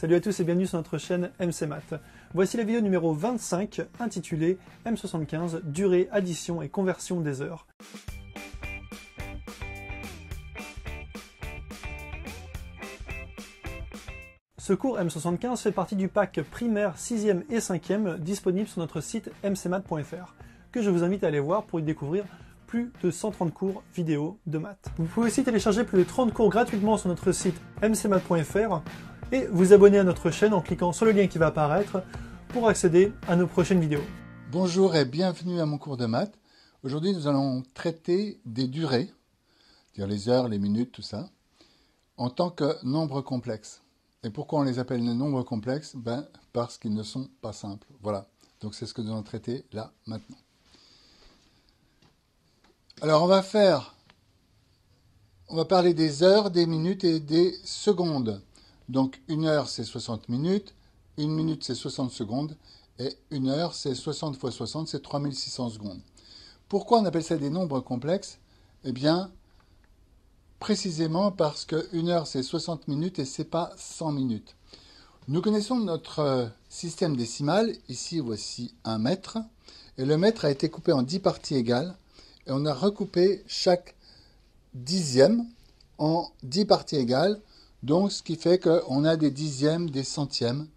Salut à tous et bienvenue sur notre chaîne MC Math. Voici la vidéo numéro 25 intitulée M75, durée, addition et conversion des heures. Ce cours M75 fait partie du pack primaire 6e et 5e disponible sur notre site mcmath.fr que je vous invite à aller voir pour y découvrir plus de 130 cours vidéo de maths. Vous pouvez aussi télécharger plus de 30 cours gratuitement sur notre site mcmath.fr et vous abonner à notre chaîne en cliquant sur le lien qui va apparaître pour accéder à nos prochaines vidéos. Bonjour et bienvenue à mon cours de maths. Aujourd'hui, nous allons traiter des durées, c'est-à-dire les heures, les minutes, tout ça, en tant que nombres complexes. Et pourquoi on les appelle les nombres complexes? Parce qu'ils ne sont pas simples. Voilà, donc c'est ce que nous allons traiter là, maintenant. Alors, on va parler des heures, des minutes et des secondes. Donc, une heure, c'est 60 minutes, une minute, c'est 60 secondes, et une heure, c'est 60 fois 60, c'est 3600 secondes. Pourquoi on appelle ça des nombres complexes? Eh bien, précisément parce qu'une heure, c'est 60 minutes et ce n'est pas 100 minutes. Nous connaissons notre système décimal. Ici, voici un mètre. Et le mètre a été coupé en 10 parties égales. Et on a recoupé chaque dixième en 10 parties égales. Donc, ce qui fait qu'on a des dixièmes, des centièmes,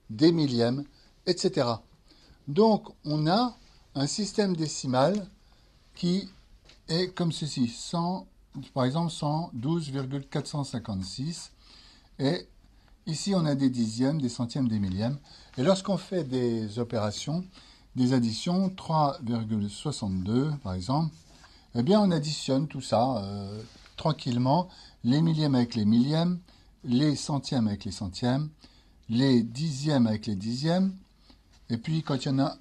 des millièmes, etc. Donc, on a un système décimal qui est comme ceci. Par exemple, 112,456. Et ici, on a des dixièmes, des centièmes, des millièmes. Et lorsqu'on fait des opérations, des additions, 3,62 par exemple, eh bien, on additionne tout ça tranquillement, les millièmes avec les millièmes, les centièmes avec les centièmes, les dixièmes avec les dixièmes. Et puis, quand il y en a,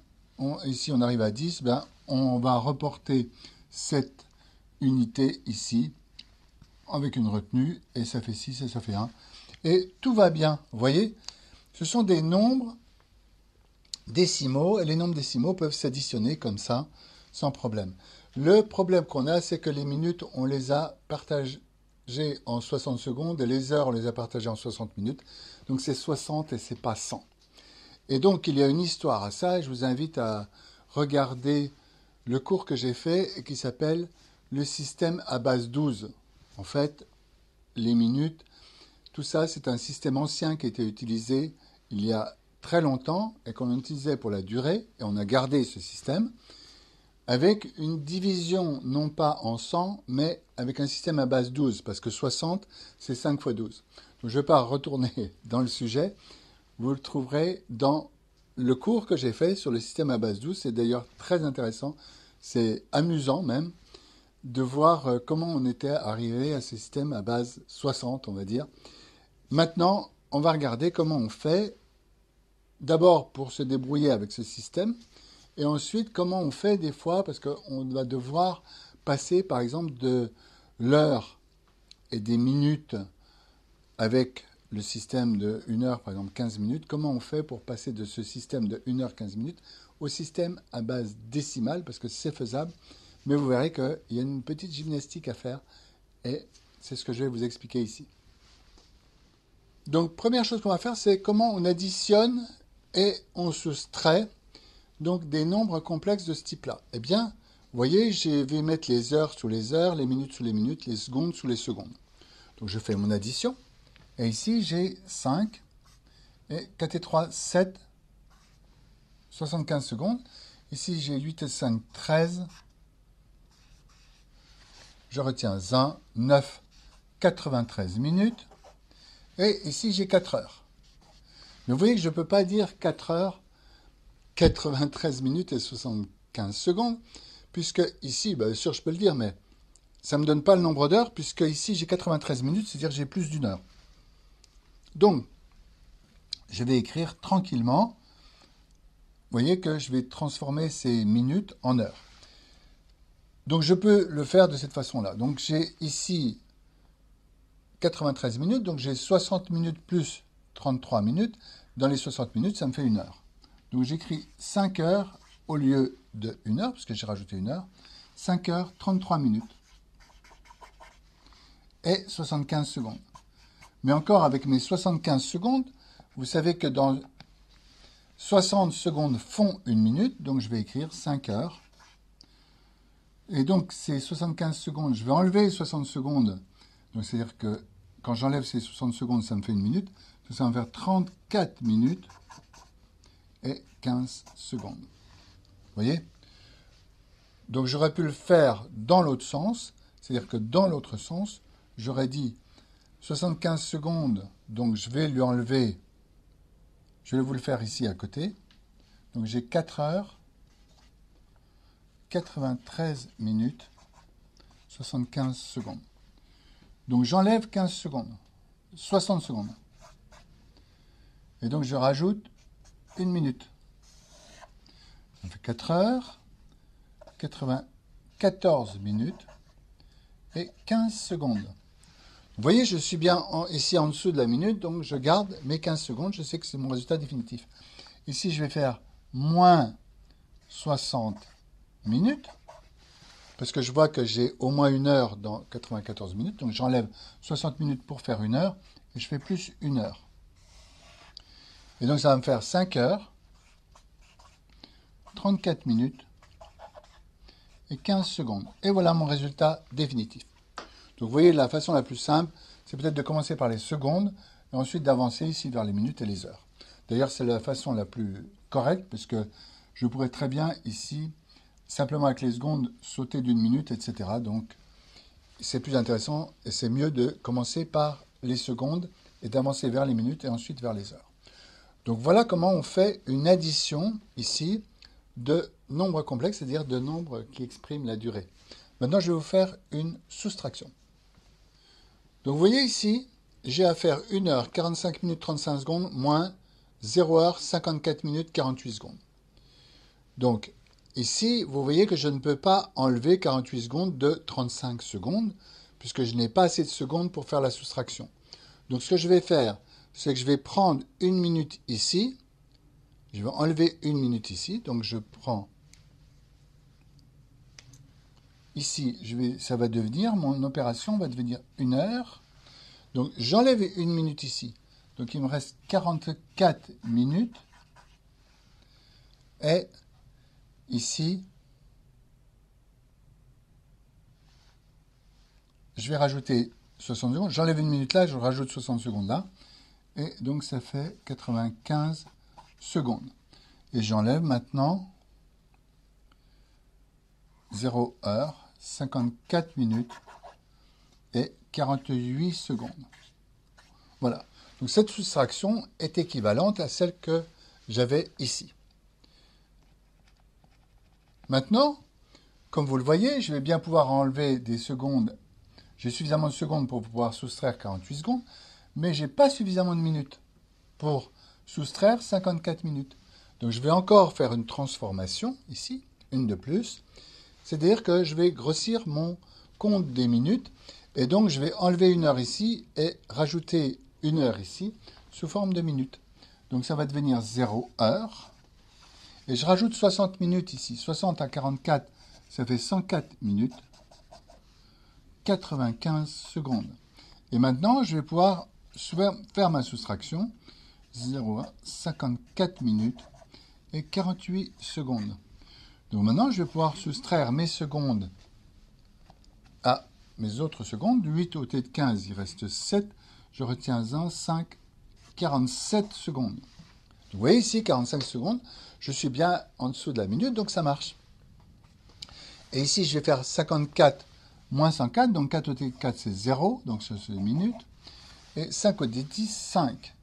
ici, on arrive à 10, on va reporter cette unité ici, avec une retenue, et ça fait 6 et ça fait 1. Et tout va bien, vous voyez? Ce sont des nombres décimaux, et les nombres décimaux peuvent s'additionner comme ça, sans problème. Le problème qu'on a, c'est que les minutes, on les a partagées en 60 secondes, et les heures, on les a partagées en 60 minutes. Donc c'est 60 et c'est pas 100. Et donc il y a une histoire à ça, et je vous invite à regarder le cours que j'ai fait, et qui s'appelle le système à base 12. En fait, les minutes, tout ça, c'est un système ancien qui a été utilisé il y a très longtemps et qu'on utilisait pour la durée, et on a gardé ce système avec une division non pas en 100, mais avec un système à base 12, parce que 60, c'est 5 fois 12. Donc, je ne vais pas retourner dans le sujet, vous le trouverez dans le cours que j'ai fait sur le système à base 12, c'est d'ailleurs très intéressant, c'est amusant même, de voir comment on était arrivé à ce système à base 60, on va dire. Maintenant, on va regarder comment on fait, d'abord pour se débrouiller avec ce système, et ensuite comment on fait des fois, parce qu'on va devoir passer par exemple de l'heure et des minutes avec le système de 1 heure, par exemple 15 minutes, comment on fait pour passer de ce système de 1 heure 15 minutes au système à base décimale, parce que c'est faisable. Mais vous verrez qu'il y a une petite gymnastique à faire et c'est ce que je vais vous expliquer ici. Donc, première chose qu'on va faire, c'est comment on additionne et on soustrait donc des nombres complexes de ce type-là. Eh bien, vous voyez, je vais mettre les heures sous les heures, les minutes sous les minutes, les secondes sous les secondes. Donc, je fais mon addition. Et ici, j'ai 5 et 4 et 3, 7, 75 secondes. Ici, j'ai 8 et 5, 13. Je retiens 1, 9, 93 minutes. Et ici, j'ai 4 heures. Mais vous voyez que je ne peux pas dire 4 heures, 93 minutes et 75 secondes, puisque ici, bien sûr, je peux le dire, mais ça ne me donne pas le nombre d'heures, puisque ici, j'ai 93 minutes, c'est-à-dire que j'ai plus d'une heure. Donc, je vais écrire tranquillement. Vous voyez que je vais transformer ces minutes en heures. Donc, je peux le faire de cette façon-là. Donc, j'ai ici 93 minutes, donc j'ai 60 minutes plus 33 minutes. Dans les 60 minutes, ça me fait 1 heure. Donc, j'écris 5 heures au lieu de 1 heure, puisque j'ai rajouté 1 heure. 5 heures, 33 minutes et 75 secondes. Mais encore, avec mes 75 secondes, vous savez que dans 60 secondes font une minute, donc je vais écrire 5 heures. Et donc, ces 75 secondes, je vais enlever 60 secondes. Donc, c'est-à-dire que quand j'enlève ces 60 secondes, ça me fait une minute. Ça va me faire 34 minutes et 15 secondes. Vous voyez? Donc, j'aurais pu le faire dans l'autre sens. C'est-à-dire que dans l'autre sens, j'aurais dit 75 secondes. Donc, je vais lui enlever. Je vais vous le faire ici à côté. Donc, j'ai 4 heures. 93 minutes, 75 secondes. Donc j'enlève 15 secondes, 60 secondes. Et donc je rajoute une minute. Ça fait 4 heures, 94 minutes et 15 secondes. Vous voyez, je suis bien ici en dessous de la minute, donc je garde mes 15 secondes, je sais que c'est mon résultat définitif. Ici, je vais faire moins 60 minutes, parce que je vois que j'ai au moins 1 heure dans 94 minutes, donc j'enlève 60 minutes pour faire 1 heure, et je fais plus 1 heure. Et donc ça va me faire 5 heures, 34 minutes et 15 secondes. Et voilà mon résultat définitif. Donc vous voyez, la façon la plus simple, c'est peut-être de commencer par les secondes, et ensuite d'avancer ici vers les minutes et les heures. D'ailleurs, c'est la façon la plus correcte, parce que je pourrais très bien ici simplement avec les secondes, sauter d'une minute, etc. Donc, c'est plus intéressant et c'est mieux de commencer par les secondes et d'avancer vers les minutes et ensuite vers les heures. Donc, voilà comment on fait une addition ici de nombres complexes, c'est-à-dire de nombres qui expriment la durée. Maintenant, je vais vous faire une soustraction. Donc, vous voyez ici, j'ai à faire 1 heure, 45 minutes, 35 secondes, moins 0 heure, 54 minutes, 48 secondes. Donc, ici, vous voyez que je ne peux pas enlever 48 secondes de 35 secondes, puisque je n'ai pas assez de secondes pour faire la soustraction. Donc, ce que je vais faire, c'est que je vais prendre 1 minute ici. Je vais enlever 1 minute ici. Donc, je prends ici, ça va devenir, mon opération va devenir 1 heure. Donc, j'enlève 1 minute ici. Donc, il me reste 44 minutes. Et ici, je vais rajouter 60 secondes. J'enlève 1 minute là, je rajoute 60 secondes là. Et donc, ça fait 95 secondes. Et j'enlève maintenant 0 heure, 54 minutes et 48 secondes. Voilà. Donc, cette soustraction est équivalente à celle que j'avais ici. Maintenant, comme vous le voyez, je vais bien pouvoir enlever des secondes. J'ai suffisamment de secondes pour pouvoir soustraire 48 secondes, mais je n'ai pas suffisamment de minutes pour soustraire 54 minutes. Donc je vais encore faire une transformation ici, une de plus. C'est-à-dire que je vais grossir mon compte des minutes, et donc je vais enlever 1 heure ici et rajouter 1 heure ici sous forme de minutes. Donc ça va devenir 0 heure. Et je rajoute 60 minutes ici. 60 à 44, ça fait 104 minutes. 95 secondes. Et maintenant, je vais pouvoir faire ma soustraction. 0,1, 54 minutes et 48 secondes. Donc maintenant, je vais pouvoir soustraire mes secondes à mes autres secondes. 8 ôté de 15, il reste 7. Je retiens 1, 5, 47 secondes. Vous voyez ici, 45 secondes. Je suis bien en dessous de la minute, donc ça marche. Et ici, je vais faire 54 moins 104. Donc 4 ôté de 4, c'est 0. Donc ça, c'est minutes. Et 5 ôté de 10, 5.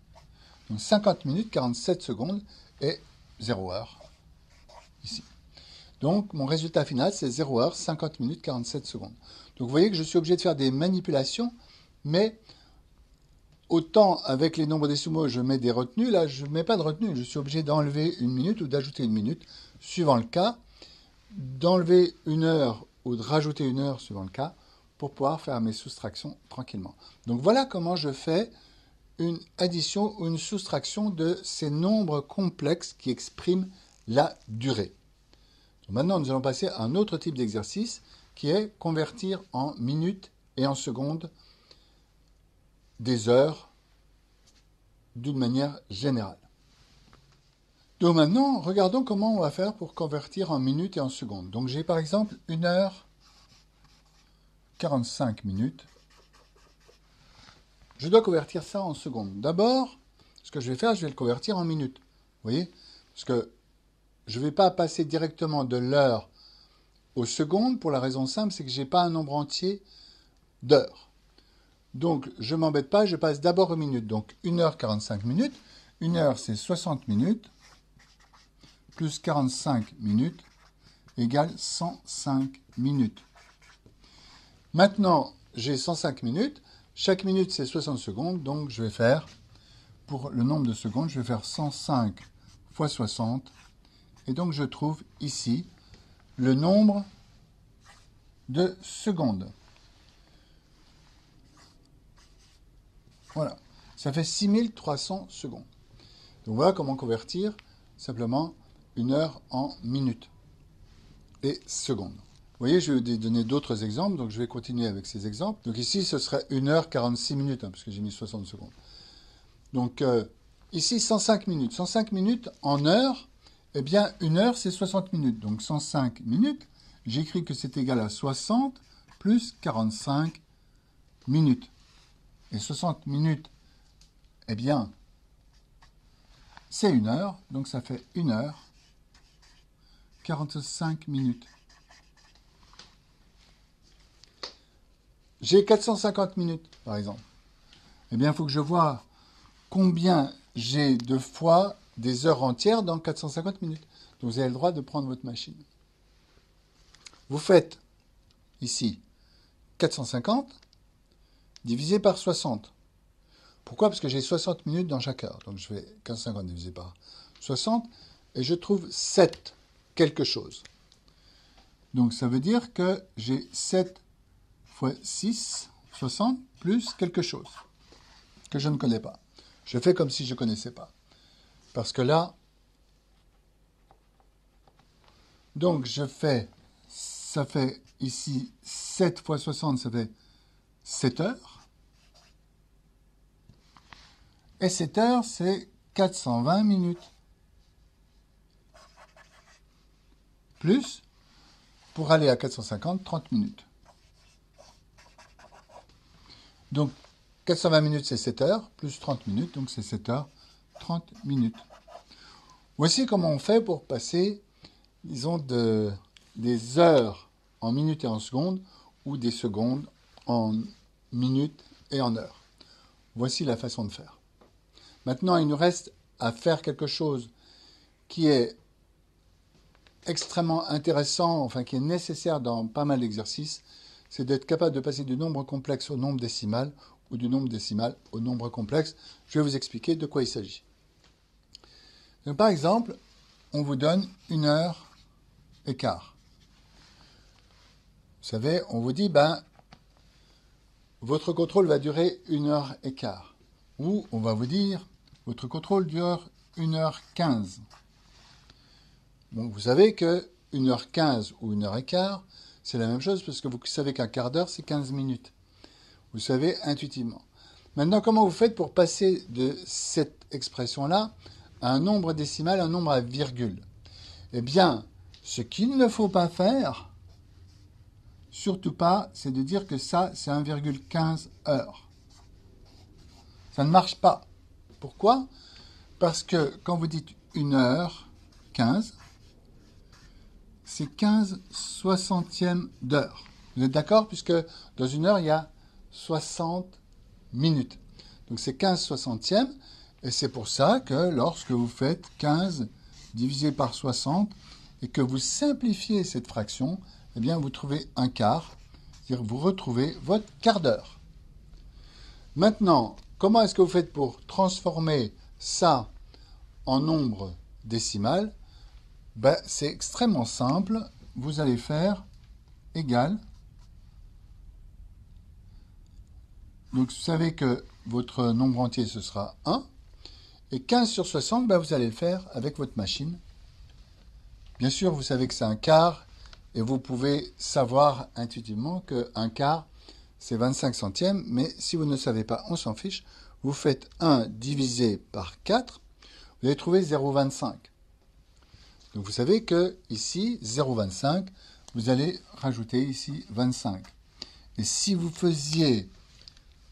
Donc 50 minutes, 47 secondes et 0 heure. Ici. Donc mon résultat final, c'est 0 heure, 50 minutes, 47 secondes. Donc vous voyez que je suis obligé de faire des manipulations, mais autant avec les nombres décimaux, je mets des retenues. Là, je ne mets pas de retenue. Je suis obligé d'enlever 1 minute ou d'ajouter 1 minute, suivant le cas. D'enlever 1 heure ou de rajouter 1 heure, suivant le cas, pour pouvoir faire mes soustractions tranquillement. Donc voilà comment je fais une addition ou une soustraction de ces nombres complexes qui expriment la durée. Donc maintenant, nous allons passer à un autre type d'exercice qui est convertir en minutes et en secondes des heures d'une manière générale. Donc maintenant, regardons comment on va faire pour convertir en minutes et en secondes. Donc j'ai par exemple 1 heure 45 minutes. Je dois convertir ça en secondes. D'abord, ce que je vais faire, je vais le convertir en minutes. Vous voyez? Parce que je ne vais pas passer directement de l'heure aux secondes pour la raison simple, c'est que je n'ai pas un nombre entier d'heures. Donc, je ne m'embête pas, je passe d'abord aux minutes. Donc, 1 heure 45 minutes. 1 heure, c'est 60 minutes, plus 45 minutes, égale 105 minutes. Maintenant, j'ai 105 minutes. Chaque minute, c'est 60 secondes. Donc, je vais faire, pour le nombre de secondes, je vais faire 105 fois 60. Et donc, je trouve ici le nombre de secondes. Voilà. Ça fait 6300 secondes. Donc, voilà comment convertir simplement 1 heure en minutes et secondes. Vous voyez, je vais donner d'autres exemples, donc je vais continuer avec ces exemples. Donc ici, ce serait 1 heure 46 minutes, parce que j'ai mis 60 secondes. Donc ici, 105 minutes. 105 minutes en heure, eh bien, 1 heure, c'est 60 minutes. Donc 105 minutes, j'écris que c'est égal à 60 plus 45 minutes. Et 60 minutes, eh bien, c'est 1 heure, donc ça fait 1 heure 45 minutes. J'ai 450 minutes, par exemple. Eh bien, il faut que je vois combien j'ai de fois des heures entières dans 450 minutes. Donc, vous avez le droit de prendre votre machine. Vous faites ici 450 divisé par 60. Pourquoi? Parce que j'ai 60 minutes dans chaque heure. Donc, je fais 450 divisé par 60 et je trouve 7 quelque chose. Donc, ça veut dire que j'ai 7 fois 6, 60, plus quelque chose que je ne connais pas. Je fais comme si je ne connaissais pas. Parce que là, donc je fais, ça fait ici 7 fois 60, ça fait 7 heures. Et 7 heures, c'est 420 minutes. Plus, pour aller à 450, 30 minutes. Donc, 420 minutes, c'est 7 heures, plus 30 minutes, donc c'est 7 heures, 30 minutes. Voici comment on fait pour passer, disons, des heures en minutes et en secondes, ou des secondes en minutes et en heures. Voici la façon de faire. Maintenant, il nous reste à faire quelque chose qui est extrêmement intéressant, enfin qui est nécessaire dans pas mal d'exercices, c'est d'être capable de passer du nombre complexe au nombre décimal ou du nombre décimal au nombre complexe. Je vais vous expliquer de quoi il s'agit. Donc, par exemple, on vous donne 1 heure et quart. Vous savez, on vous dit, votre contrôle va durer 1 heure et quart. Ou on va vous dire, votre contrôle dure 1 heure 15. Bon, vous savez que 1 heure 15 ou 1 heure et quart, c'est la même chose parce que vous savez qu'un quart d'heure, c'est 15 minutes. Vous savez intuitivement. Maintenant, comment vous faites pour passer de cette expression-là à un nombre décimal, un nombre à virgule? Eh bien, ce qu'il ne faut pas faire, surtout pas, c'est de dire que ça, c'est 1,15 heures. Ça ne marche pas. Pourquoi? Parce que quand vous dites 1 heure 15, c'est 15 soixantièmes d'heure. Vous êtes d'accord? Puisque dans 1 heure, il y a 60 minutes. Donc c'est 15 soixantièmes. Et c'est pour ça que lorsque vous faites 15 divisé par 60 et que vous simplifiez cette fraction, eh bien vous trouvez un quart. C'est-à-dire vous retrouvez votre quart d'heure. Maintenant, comment est-ce que vous faites pour transformer ça en nombre décimal? C'est extrêmement simple. Vous allez faire égal. Donc, vous savez que votre nombre entier, ce sera 1. Et 15 sur 60, vous allez le faire avec votre machine. Bien sûr, vous savez que c'est un quart. Et vous pouvez savoir intuitivement qu'un quart, c'est 25 centièmes. Mais si vous ne savez pas, on s'en fiche. vous faites 1 divisé par 4, vous allez trouver 0,25. Donc vous savez que ici, 0,25, vous allez rajouter ici 25. Et si vous faisiez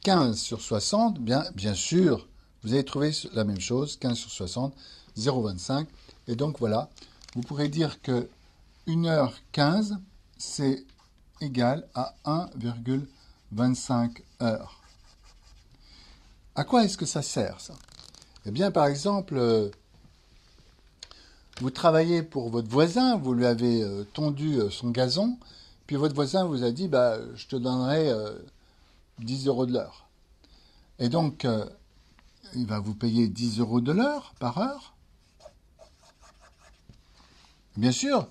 15 sur 60, bien sûr, vous allez trouver la même chose, 15 sur 60, 0,25. Et donc voilà, vous pourrez dire que 1h15, c'est égal à 1,25 heures. À quoi est-ce que ça sert, ça? Eh bien, par exemple, vous travaillez pour votre voisin, vous lui avez tondu son gazon, puis votre voisin vous a dit, bah, je te donnerai 10 euros de l'heure. Et donc, il va vous payer 10 euros de l'heure par heure. Bien sûr,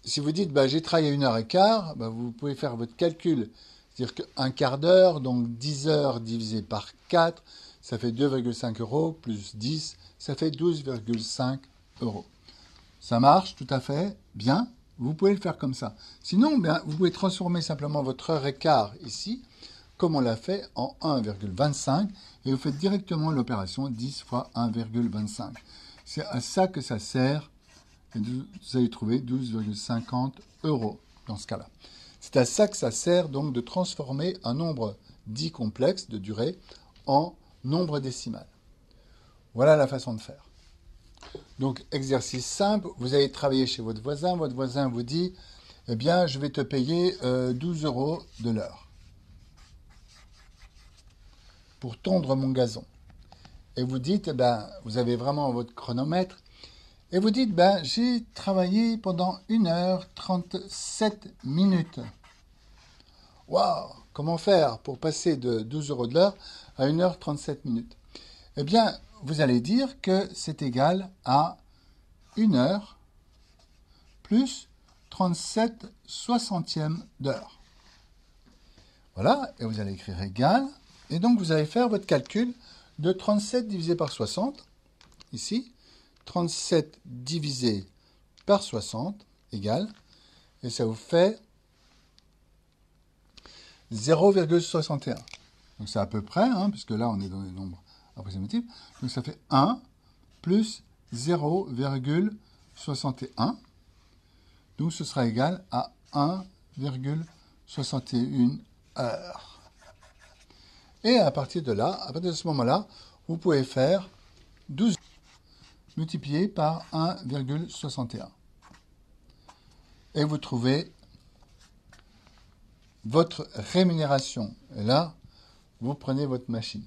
si vous dites, bah, j'ai travaillé 1h15, bah, vous pouvez faire votre calcul. C'est-à-dire qu'un quart d'heure, donc 10 heures divisé par 4, ça fait 2,5 euros, plus 10, ça fait 12,5 euros. Ça marche tout à fait bien. Vous pouvez le faire comme ça. Sinon, bien, vous pouvez transformer simplement votre heure et quart ici, comme on l'a fait, en 1,25 et vous faites directement l'opération 10 fois 1,25. C'est à ça que ça sert. Et vous allez trouver 12,50 euros dans ce cas-là. C'est à ça que ça sert donc de transformer un nombre dit complexe de durée en nombre décimal. Voilà la façon de faire. Donc, exercice simple, vous allez travailler chez votre voisin vous dit, eh bien, je vais te payer 12 euros de l'heure pour tondre mon gazon. Et vous dites, eh ben, vous avez vraiment votre chronomètre, et vous dites, ben, j'ai travaillé pendant 1h37 minutes. Waouh! Comment faire pour passer de 12 euros de l'heure à 1h37 minutes? Eh bien, vous allez dire que c'est égal à 1 heure plus 37 soixantièmes d'heure. Voilà, et vous allez écrire égal, et donc vous allez faire votre calcul de 37 divisé par 60, ici, 37 divisé par 60 égale, et ça vous fait 0,61. Donc c'est à peu près, puisque là on est dans les nombres approximatifs, donc ça fait 1 plus 0,61, donc ce sera égal à 1,61 heures. Et à partir de là, à partir de ce moment-là, vous pouvez faire 12 multiplié par 1,61. Et vous trouvez votre rémunération. Et là, vous prenez votre machine.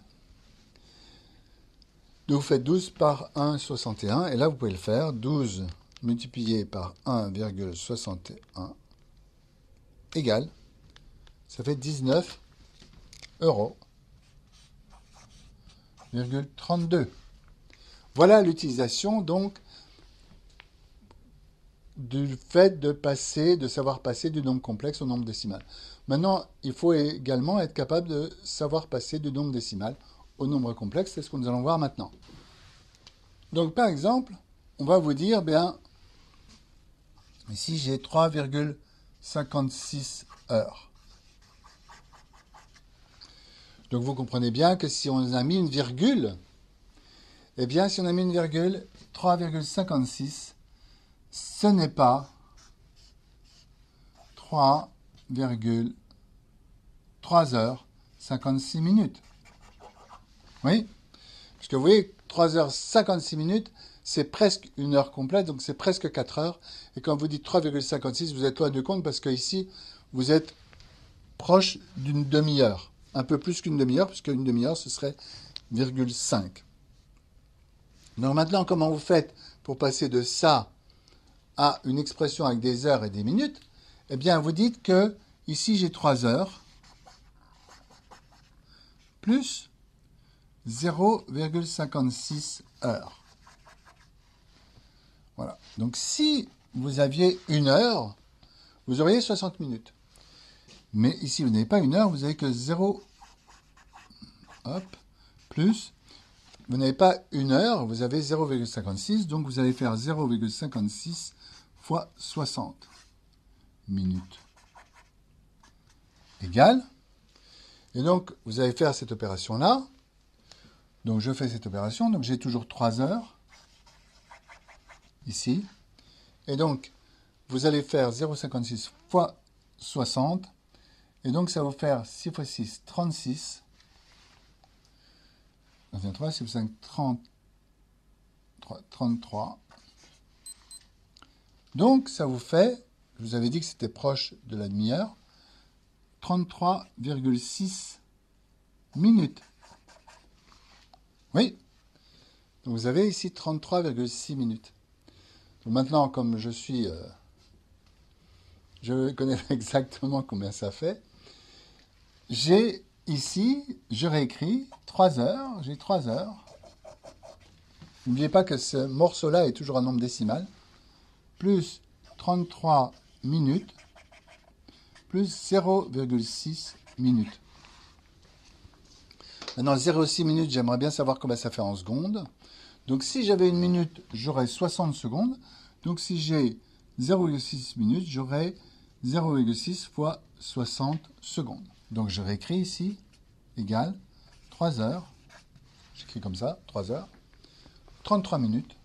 Donc vous faites 12 par 1,61. Et là, vous pouvez le faire. 12 multiplié par 1,61 égale, ça fait 19 euros, 32. Voilà l'utilisation donc du fait de savoir passer du nombre complexe au nombre décimal. Maintenant, il faut également être capable de savoir passer du nombre décimal au nombre complexe. C'est ce que nous allons voir maintenant. Donc par exemple, on va vous dire, bien, ici j'ai 3,56 heures. Donc vous comprenez bien que si on a mis une virgule, eh bien si on a mis une virgule, 3,56, ce n'est pas 3 heures 56 minutes. Oui, parce que vous voyez, 3 heures 56 minutes, c'est presque une heure complète, donc c'est presque 4 heures. Et quand vous dites 3,56, vous êtes loin de compte parce que ici, vous êtes proche d'une demi-heure. Un peu plus qu'une demi-heure, puisque une demi-heure, ce serait 0,5. Donc maintenant, comment vous faites pour passer de ça à une expression avec des heures et des minutes? Eh bien, vous dites que ici, j'ai 3 heures plus 0,56 heures. Voilà. Donc, si vous aviez une heure, vous auriez 60 minutes. Mais ici, vous n'avez pas une heure, vous n'avez que 0, plus, vous n'avez pas une heure, vous avez 0,56, donc vous allez faire 0,56 fois 60 minutes. Égale. Et donc, vous allez faire cette opération-là. Donc je fais cette opération, donc j'ai toujours 3 heures, ici. Et donc, vous allez faire 0,56 fois 60, et donc ça va vous faire 6 fois 6, 36. 23, 6 fois 5, 33. Donc ça vous fait, je vous avais dit que c'était proche de la demi-heure, 33,6 minutes. Oui, donc vous avez ici 33,6 minutes. Donc maintenant, comme je connais exactement combien ça fait, j'ai ici, je réécris 3 heures, j'ai 3 heures. N'oubliez pas que ce morceau-là est toujours un nombre décimal, plus 33 minutes, plus 0,6 minutes. Maintenant, 0,6 minutes, j'aimerais bien savoir combien ça fait en secondes. Donc, si j'avais une minute, j'aurais 60 secondes. Donc, si j'ai 0,6 minutes, j'aurais 0,6 fois 60 secondes. Donc, je réécris ici, égale 3 heures. J'écris comme ça, 3 heures. 33 minutes.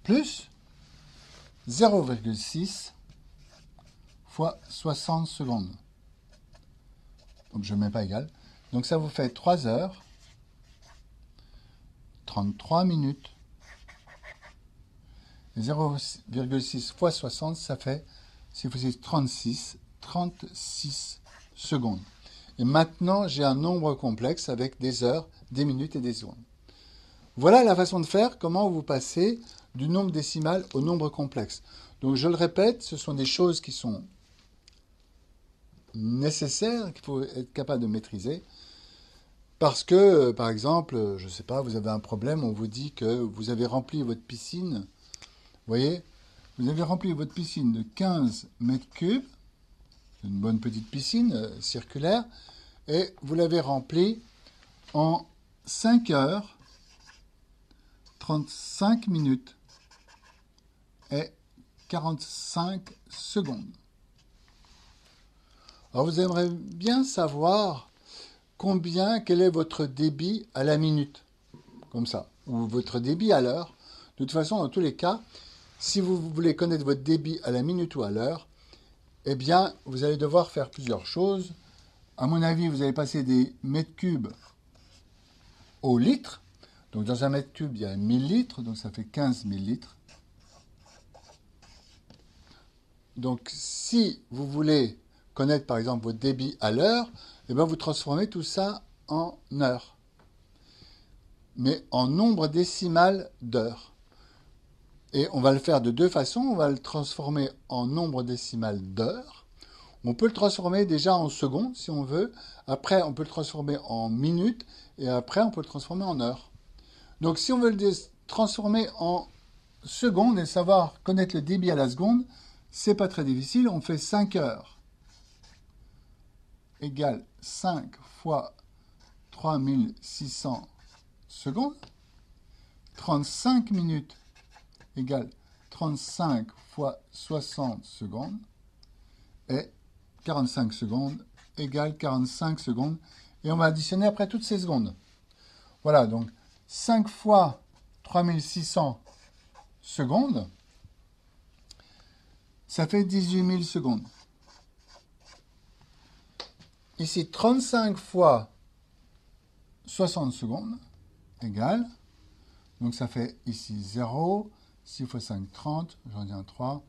Plus 0,6 fois 60 secondes. Donc, je ne mets pas égal. Donc, ça vous fait 3 heures, 33 minutes. Et 0,6 fois 60, ça fait, si vous faites 36 secondes. Et maintenant, j'ai un nombre complexe avec des heures, des minutes et des secondes. Voilà la façon de faire, comment vous passez du nombre décimal au nombre complexe. Donc, je le répète, ce sont des choses qui sont nécessaires, qu'il faut être capable de maîtriser. Parce que, par exemple, je ne sais pas, vous avez un problème, on vous dit que vous avez rempli votre piscine. Vous voyez, vous avez rempli votre piscine de 15 mètres cubes, une bonne petite piscine circulaire, et vous l'avez remplie en 5 heures, 35 minutes et 45 secondes. Alors vous aimeriez bien savoir quel est votre débit à la minute, comme ça, ou votre débit à l'heure. De toute façon, dans tous les cas, si vous voulez connaître votre débit à la minute ou à l'heure, eh bien, vous allez devoir faire plusieurs choses. À mon avis, vous allez passer des mètres cubes au litre. Donc, dans un mètre cube, il y a 1000 litres, donc ça fait 15 000 litres. Donc, si vous voulez connaître, par exemple, votre débit à l'heure, eh bien, vous transformez tout ça en heures, mais en nombre décimal d'heures. Et on va le faire de deux façons. On va le transformer en nombre décimal d'heures. On peut le transformer déjà en secondes, si on veut. Après, on peut le transformer en minutes. Et après, on peut le transformer en heures. Donc, si on veut le transformer en secondes et savoir connaître le débit à la seconde, c'est pas très difficile. On fait 5 heures égale 5 fois 3600 secondes. 35 minutes égale 35 fois 60 secondes. Et 45 secondes égale 45 secondes. Et on va additionner après toutes ces secondes. Voilà, donc 5 fois 3600 secondes, ça fait 18 000 secondes. Ici, 35 fois 60 secondes égale, donc ça fait ici 0, 6 fois 5, 30, j'en dis un 3,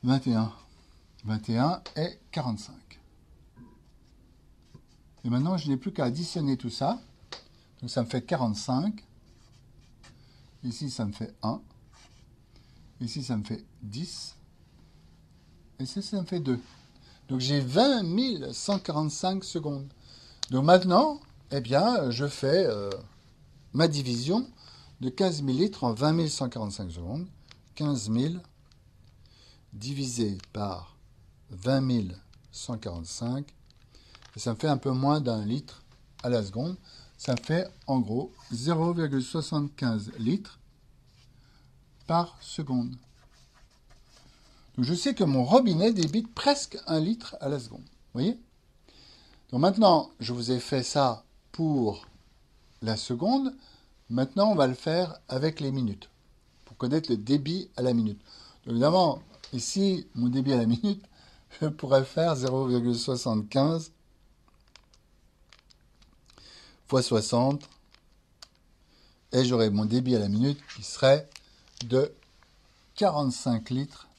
21. 21 et 45. Et maintenant, je n'ai plus qu'à additionner tout ça. Donc, ça me fait 45. Ici, ça me fait 1. Ici, ça me fait 10. Et ici, ça me fait 2. Donc, j'ai 20 145 secondes. Donc, maintenant, eh bien, je fais ma division de 15 000 litres en 20 145 secondes. 15 000 divisé par 20 145. Et ça me fait un peu moins d'1 litre à la seconde. Ça me fait en gros 0,75 litres par seconde. Donc je sais que mon robinet débite presque 1 litre à la seconde. voyez? Donc maintenant, je vous ai fait ça pour la seconde. Maintenant, on va le faire avec les minutes, pour connaître le débit à la minute. Donc, évidemment, ici, mon débit à la minute, je pourrais faire 0,75 fois 60, et j'aurai mon débit à la minute qui serait de 45 litres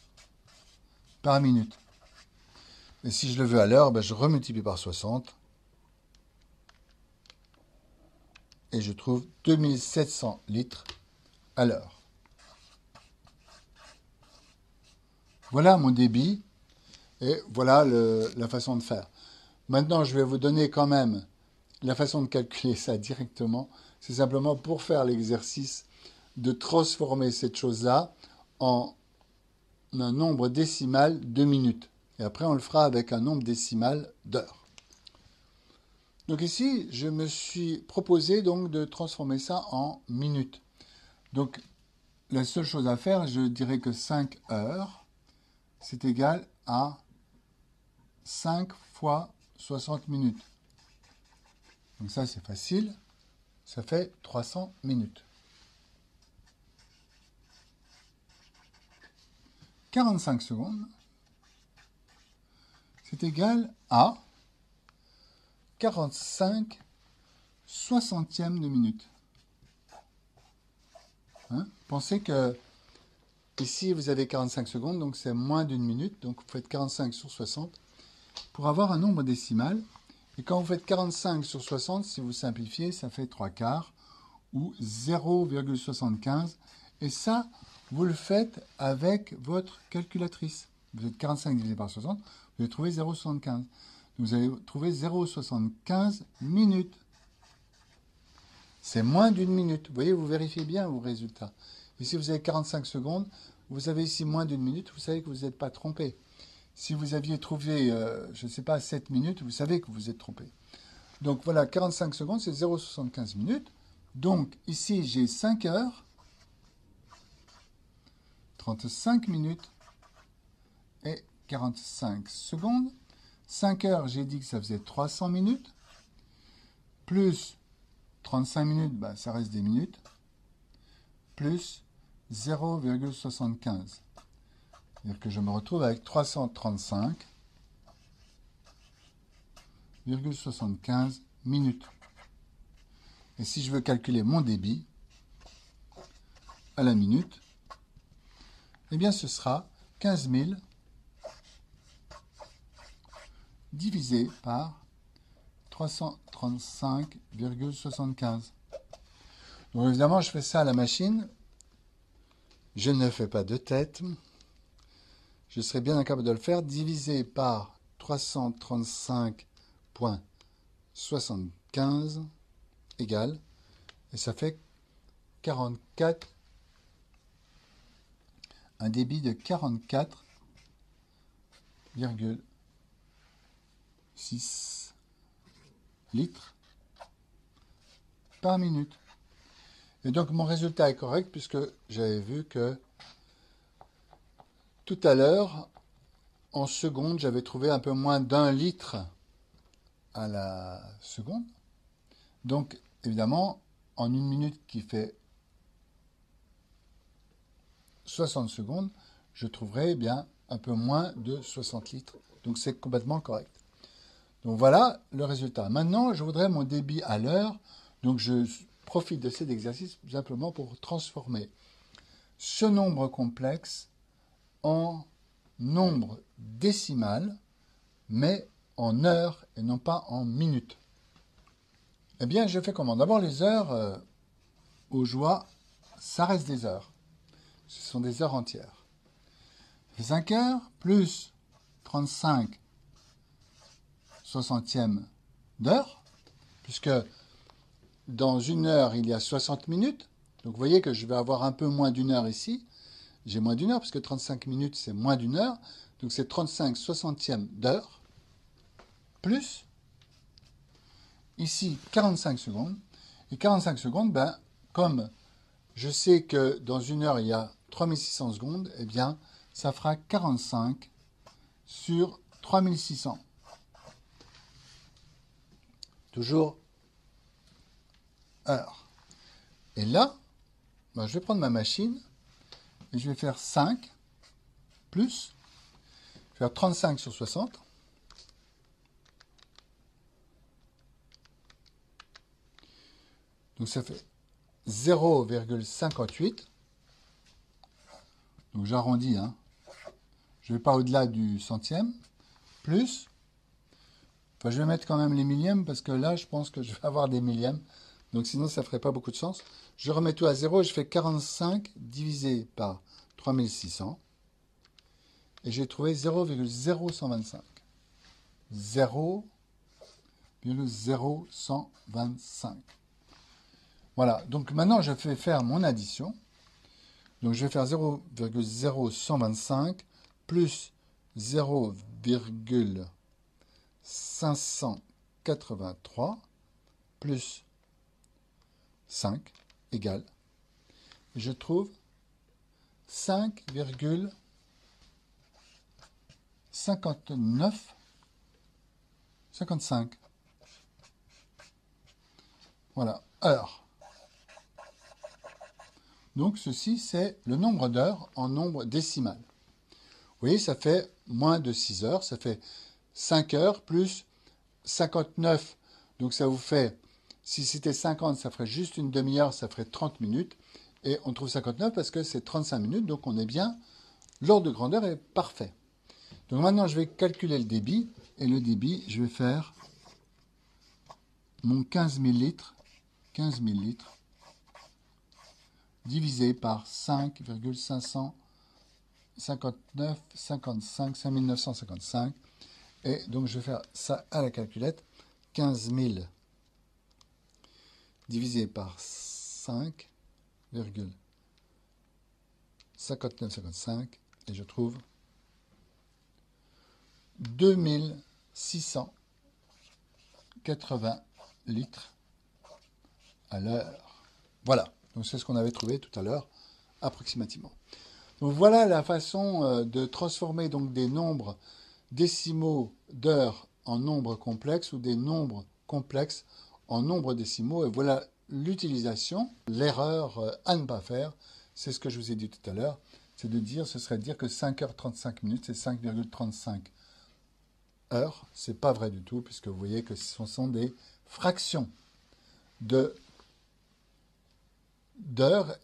par minute. Et si je le veux à l'heure, ben je remultiplie par 60, et je trouve 2700 litres à l'heure. Voilà mon débit, et voilà la façon de faire. Maintenant, je vais vous donner quand même la façon de calculer ça directement. C'est simplement pour faire l'exercice de transformer cette chose-là en un nombre décimal de minutes. Et après, on le fera avec un nombre décimal d'heures. Donc ici, je me suis proposé donc de transformer ça en minutes. Donc, la seule chose à faire, je dirais que 5 heures, c'est égal à 5 fois 60 minutes. Donc ça, c'est facile. Ça fait 300 minutes. 45 secondes, c'est égal à 45 soixantièmes de minute. Hein? Pensez que ici, vous avez 45 secondes, donc c'est moins d'une minute. Donc vous faites 45 sur 60 pour avoir un nombre décimal. Et quand vous faites 45 sur 60, si vous simplifiez, ça fait 3 quarts ou 0,75. Et ça, vous le faites avec votre calculatrice. Vous êtes 45 divisé par 60, vous allez trouver 0,75. Vous allez trouver 0,75 minutes. C'est moins d'une minute. Vous voyez, vous vérifiez bien vos résultats. Ici, vous avez 45 secondes. Vous avez ici moins d'une minute. Vous savez que vous n'êtes pas trompé. Si vous aviez trouvé, je ne sais pas, 7 minutes, vous savez que vous êtes trompé. Donc voilà, 45 secondes, c'est 0,75 minutes. Donc ici, j'ai 5 heures, 35 minutes et 45 secondes. 5 heures, j'ai dit que ça faisait 300 minutes. Plus 35 minutes, bah, ça reste des minutes. Plus 0,75. C'est-à-dire que je me retrouve avec 335,75 minutes. Et si je veux calculer mon débit à la minute, eh bien ce sera 15 000 divisé par 335,75. Donc évidemment, je fais ça à la machine. Je ne fais pas de tête. Je serais bien incapable de le faire. Divisé par 335,75 égale, et ça fait 44, un débit de 44,6 litres par minute. Et donc mon résultat est correct puisque j'avais vu que tout à l'heure, en seconde, j'avais trouvé un peu moins d'1 litre à la seconde. Donc, évidemment, en une minute qui fait 60 secondes, je trouverai bien un peu moins de 60 litres. Donc, c'est complètement correct. Donc, voilà le résultat. Maintenant, je voudrais mon débit à l'heure. Donc, je profite de cet exercice simplement pour transformer ce nombre complexe en nombre décimal, mais en heures et non pas en minutes. Eh bien, je fais comment? D'abord, les heures, au joie, ça reste des heures. Ce sont des heures entières. 5 heures plus 35 soixantièmes d'heure, puisque dans une heure, il y a 60 minutes. Donc, vous voyez que je vais avoir un peu moins d'une heure ici. J'ai moins d'une heure, parce que 35 minutes, c'est moins d'une heure. Donc, c'est 35 soixantièmes d'heure, plus, ici, 45 secondes. Et 45 secondes, ben, comme je sais que dans une heure, il y a 3600 secondes, eh bien, ça fera 45 sur 3600. toujours heure. Et là, ben, je vais prendre ma machine et je vais faire 5 plus, je vais faire 35 sur 60. Donc ça fait 0,58. Donc j'arrondis, hein. Je ne vais pas au-delà du centième. Plus, enfin, je vais mettre quand même les millièmes parce que là, je pense que je vais avoir des millièmes. Donc sinon, ça ne ferait pas beaucoup de sens. Je remets tout à 0 et je fais 45 divisé par 3600. Et j'ai trouvé 0,0125. 0,0125. Voilà, donc maintenant je vais faire mon addition. Donc je vais faire 0,0125 plus 0,583 plus 5 égale. Je trouve 5,5955. Voilà, heure. Donc ceci, c'est le nombre d'heures en nombre décimal. Vous voyez, ça fait moins de 6 heures, ça fait 5 heures plus 59. Donc ça vous fait, si c'était 50, ça ferait juste une demi-heure, ça ferait 30 minutes. Et on trouve 59 parce que c'est 35 minutes, donc on est bien, l'ordre de grandeur est parfait. Donc maintenant, je vais calculer le débit. Et le débit, je vais faire mon 15 000 litres. 15 000 litres. Divisé par 5,559, 55, 5955. Et donc, je vais faire ça à la calculette. 15 000 divisé par 5,5955. Et je trouve 2680 litres à l'heure. Voilà. Donc, c'est ce qu'on avait trouvé tout à l'heure, approximativement. Donc, voilà la façon de transformer donc, des nombres décimaux d'heures en nombres complexes ou des nombres complexes en nombres décimaux. Et voilà l'utilisation, l'erreur à ne pas faire. C'est ce que je vous ai dit tout à l'heure. C'est de dire, ce serait de dire que 5h35 minutes, c'est 5,35 heures. Ce n'est pas vrai du tout, puisque vous voyez que ce sont des fractions d'heures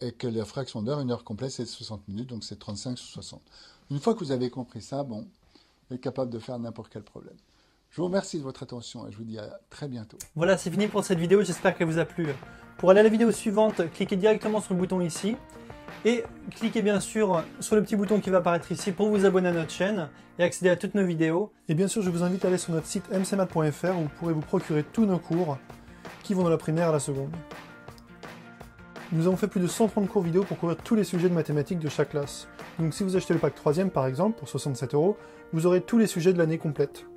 et que la fraction d'heure, une heure complète, c'est 60 minutes, donc c'est 35 sur 60. Une fois que vous avez compris ça, bon, vous êtes capable de faire n'importe quel problème. Je vous remercie de votre attention et je vous dis à très bientôt. Voilà, c'est fini pour cette vidéo, j'espère qu'elle vous a plu. Pour aller à la vidéo suivante, cliquez directement sur le bouton ici et cliquez bien sûr sur le petit bouton qui va apparaître ici pour vous abonner à notre chaîne et accéder à toutes nos vidéos. Et bien sûr, je vous invite à aller sur notre site mcmath.fr où vous pourrez vous procurer tous nos cours qui vont de la primaire à la seconde. Nous avons fait plus de 130 cours vidéo pour couvrir tous les sujets de mathématiques de chaque classe. Donc si vous achetez le pack 3e par exemple, pour 67 €, vous aurez tous les sujets de l'année complète.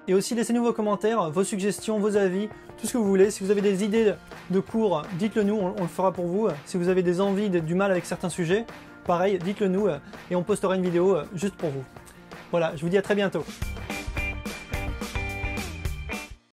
Et aussi laissez-nous vos commentaires, vos suggestions, vos avis, tout ce que vous voulez. Si vous avez des idées de cours, dites-le nous, on le fera pour vous. Si vous avez des envies, du mal avec certains sujets, pareil, dites-le nous et on postera une vidéo juste pour vous. Voilà, je vous dis à très bientôt.